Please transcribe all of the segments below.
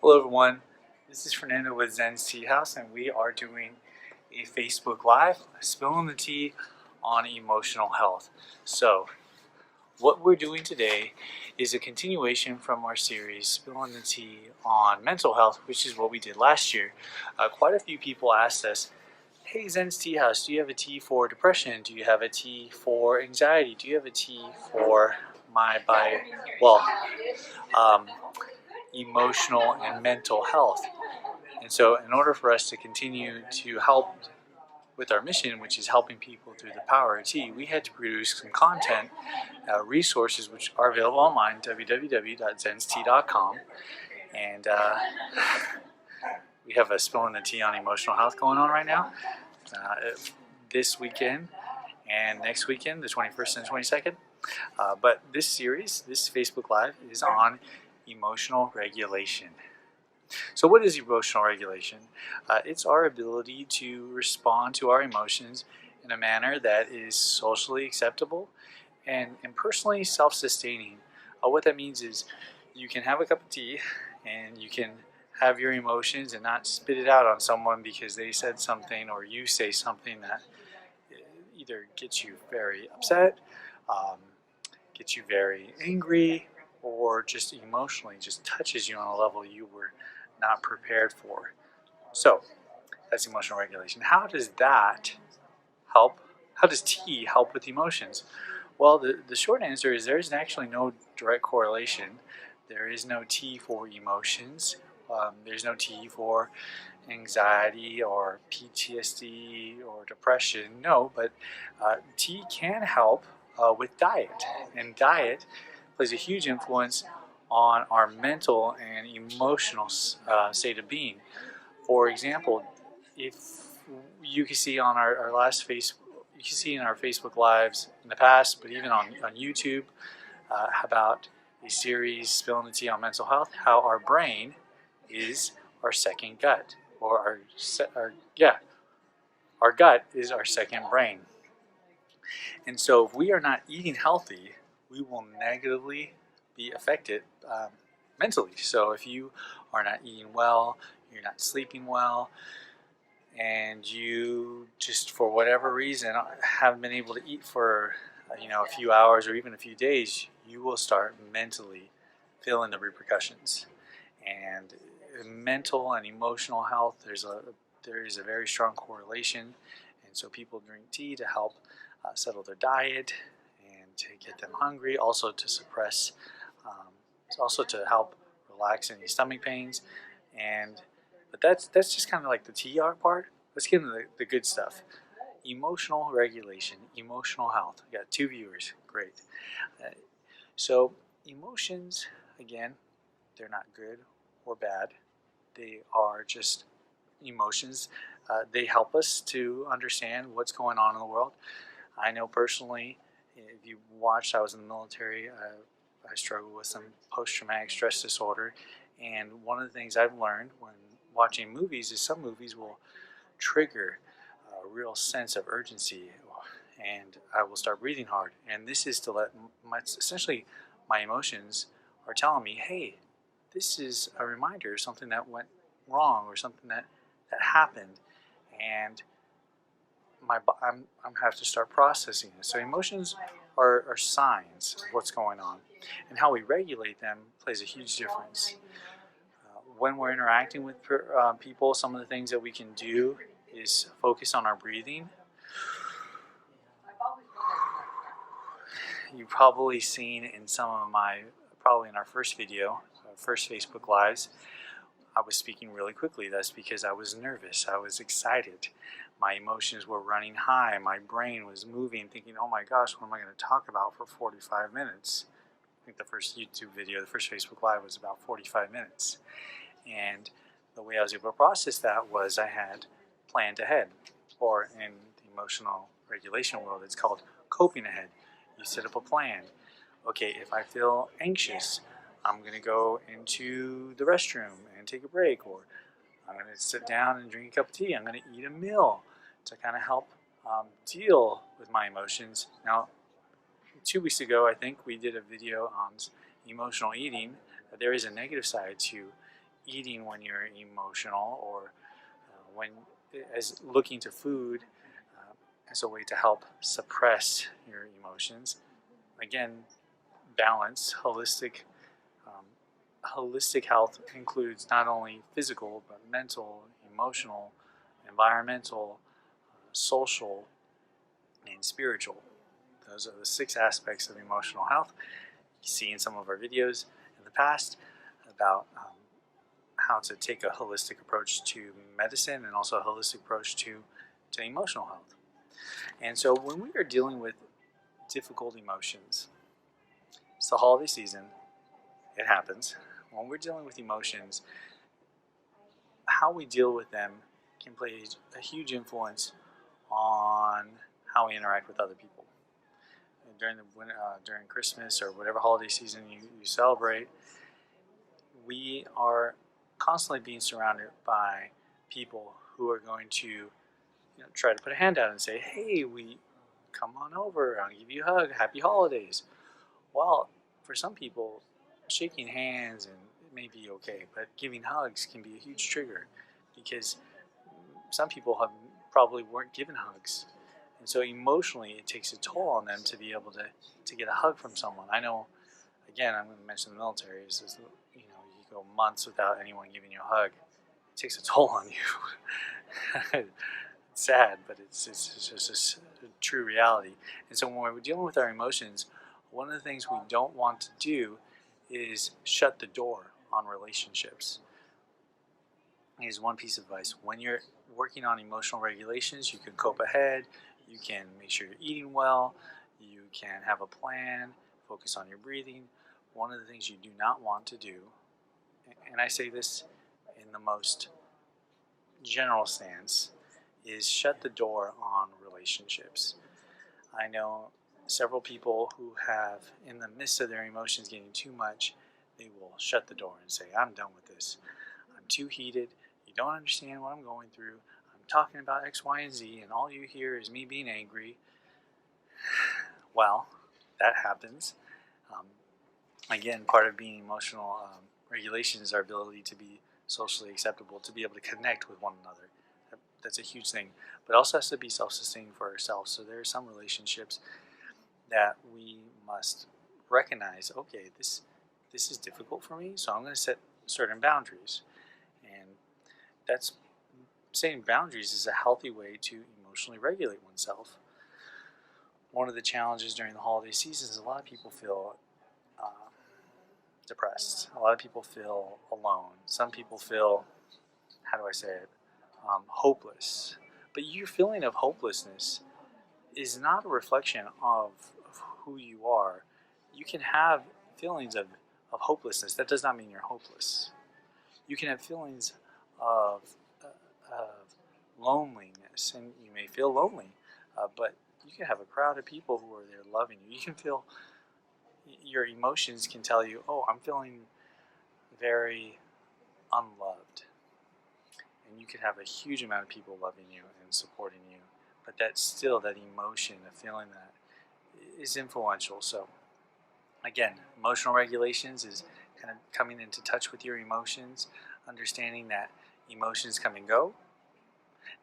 Hello everyone, this is Fernando with Zen's Tea House, and we are doing a Facebook Live, spilling the tea on emotional health. So, what we're doing today is a continuation from our series, Spilling the Tea on Mental Health, which is what we did last year. Quite a few people asked us, hey Zen's Tea House, do you have a tea for depression? Do you have a tea for anxiety? Do you have a tea for emotional and mental health? And so in order for us to continue to help with our mission, which is helping people through the power of tea, we had to produce some content, resources which are available online, www.zenstea.com. And we have a spilling the tea on emotional health going on right now. This weekend and next weekend, the 21st and 22nd. But this series, this Facebook Live, is on emotional regulation. So what is emotional regulation? It's our ability to respond to our emotions in a manner that is socially acceptable and personally self-sustaining. What that means is you can have a cup of tea and you can have your emotions and not spit it out on someone because they said something or you say something that either gets you very upset, gets you very angry, or just emotionally just touches you on a level you were not prepared for. So that's emotional regulation. How does that help? How does tea help with emotions? Well, the short answer is there's actually no direct correlation. There is no tea for emotions. There's no tea for anxiety or PTSD or depression. No, but tea can help with diet. And diet plays a huge influence on our mental and emotional state of being. For example, if you can see on our last you can see in our Facebook Lives in the past, but even on YouTube, about a series, Spilling the Tea on Mental Health, how our brain is our second gut, or our gut is our second brain. And so if we are not eating healthy, we will negatively be affected mentally. So if you are not eating well, you're not sleeping well, and you just for whatever reason haven't been able to eat for a few hours or even a few days, you will start mentally feeling the repercussions. And mental and emotional health, there is a very strong correlation, and so people drink tea to help settle their diet and to get them hungry, also to suppress, also to help relax any stomach pains. But that's just kind of like the TR part. Let's get into the good stuff. Emotional regulation, emotional health. We got 2 viewers, great. So emotions, again, they're not good or bad. They are just emotions. They help us to understand what's going on in the world. I know personally, if you watched, I was in the military. I struggle with some post-traumatic stress disorder, and one of the things I've learned when watching movies is some movies will trigger a real sense of urgency, and I will start breathing hard. And this is to let essentially my emotions are telling me, hey, this is a reminder of something that went wrong or something that happened, and I'm have to start processing it. So emotions are signs of what's going on, and how we regulate them plays a huge difference. When we're interacting with people, some of the things that we can do is focus on our breathing. You've probably seen in probably in our first video, our first Facebook Lives, I was speaking really quickly. That's because I was nervous. I was excited. My emotions were running high. My brain was moving, thinking, oh my gosh, what am I going to talk about for 45 minutes? I think the first YouTube video, the first Facebook Live was about 45 minutes. And the way I was able to process that was I had planned ahead, or in the emotional regulation world, it's called coping ahead. You set up a plan. Okay, if I feel anxious, I'm going to go into the restroom and take a break, or I'm going to sit down and drink a cup of tea. I'm going to eat a meal to kind of help deal with my emotions. Now, 2 weeks ago, I think we did a video on emotional eating. There is a negative side to eating when you're emotional, or when as looking to food as a way to help suppress your emotions. Again, balance, um, holistic health includes not only physical but mental, emotional, environmental, social, and spiritual. Those are the 6 aspects of emotional health. You see in some of our videos in the past about how to take a holistic approach to medicine and also a holistic approach to emotional health. And so when we are dealing with difficult emotions, it's the holiday season, it happens. When we're dealing with emotions, how we deal with them can play a huge influence on how we interact with other people. During Christmas or whatever holiday season you celebrate, we are constantly being surrounded by people who are going to try to put a hand out and say, "Hey, we come on over. I'll give you a hug. Happy holidays." Well, for some people, shaking hands and it may be okay, but giving hugs can be a huge trigger because some people have probably weren't given hugs, and so emotionally it takes a toll on them to be able to get a hug from someone. I know. Again, I'm going to mention the military. You go months without anyone giving you a hug. It takes a toll on you. It's sad, but it's just a true reality. And so when we're dealing with our emotions, one of the things we don't want to do is shut the door on relationships. Here's one piece of advice. When you're working on emotional regulations, you can cope ahead, you can make sure you're eating well, you can have a plan, focus on your breathing. One of the things you do not want to do, and I say this in the most general stance, is shut the door on relationships. I know several people who have, in the midst of their emotions getting too much, they will shut the door and say, "I'm done with this. I'm too heated. You don't understand what I'm going through. I'm talking about X, Y, and Z, and all you hear is me being angry." Well, that happens. Um, Again, part of being emotional regulation is our ability to be socially acceptable, to be able to connect with one another. That's a huge thing, but it also has to be self-sustaining for ourselves. So there are some relationships that we must recognize. Okay, this is difficult for me, so I'm going to set certain boundaries, and that's setting boundaries is a healthy way to emotionally regulate oneself. One of the challenges during the holiday season is a lot of people feel depressed. A lot of people feel alone. Some people feel, how do I say it, hopeless. But your feeling of hopelessness is not a reflection of who you are. You can have feelings of hopelessness. That does not mean you're hopeless. You can have feelings of, of loneliness, and you may feel lonely, but you can have a crowd of people who are there loving you. You can feel, your emotions can tell you, "Oh, I'm feeling very unloved." And you could have a huge amount of people loving you and supporting you, but that's still that emotion of feeling that is influential. So again, emotional regulations is kind of coming into touch with your emotions, understanding that emotions come and go.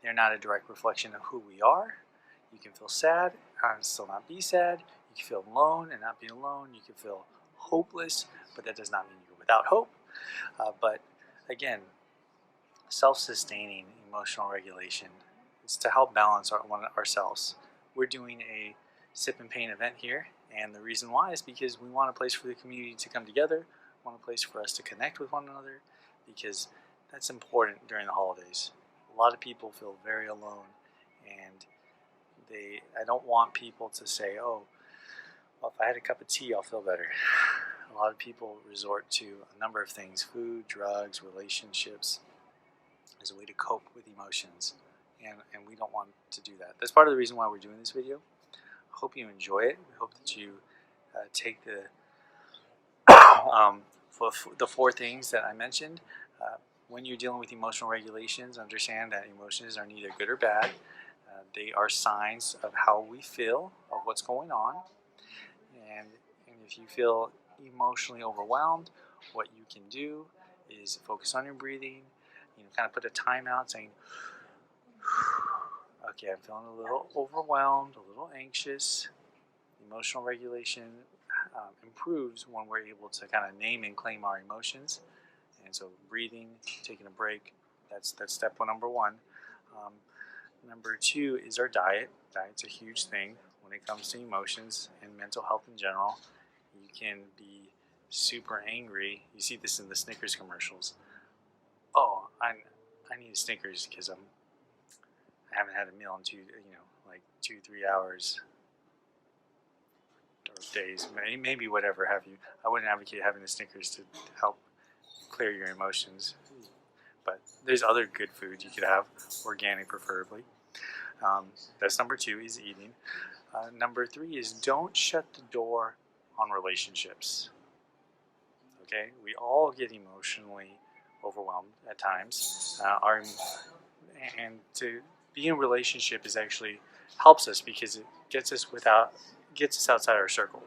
They're not a direct reflection of who we are. You can feel sad and still not be sad. You can feel alone and not be alone. You can feel hopeless, but that does not mean you're without hope. But again, self-sustaining emotional regulation is to help balance ourselves. We're doing a sip and pain event here, and the reason why is because we want a place for the community to come together, we want a place for us to connect with one another, because that's important during the holidays. A lot of people feel very alone, and I don't want people to say, "Oh, well, if I had a cup of tea, I'll feel better." A lot of people resort to a number of things: food, drugs, relationships, as a way to cope with emotions, and we don't want to do that. That's part of the reason why we're doing this video. I hope you enjoy it. We hope that you take the 4 things that I mentioned. When you're dealing with emotional regulations, understand that emotions are neither good or bad. They are signs of how we feel, of what's going on, and if you feel emotionally overwhelmed, what you can do is focus on your breathing. Kind of put a timeout saying, okay, I'm feeling a little overwhelmed, a little anxious. Emotional regulation improves when we're able to kind of name and claim our emotions. And so breathing, taking a break, that's step number one. Number two is our diet. Diet's a huge thing when it comes to emotions and mental health in general. You can be super angry. You see this in the Snickers commercials. Oh, I need a Snickers because I haven't had a meal in 2-3 hours or days, maybe whatever have you. I wouldn't advocate having the Snickers to help clear your emotions, but there's other good food you could have, organic preferably. That's number two, is eating. Number three is don't shut the door on relationships. Okay, we all get emotionally overwhelmed at times. And to be in a relationship is actually helps us because it gets us outside our circle.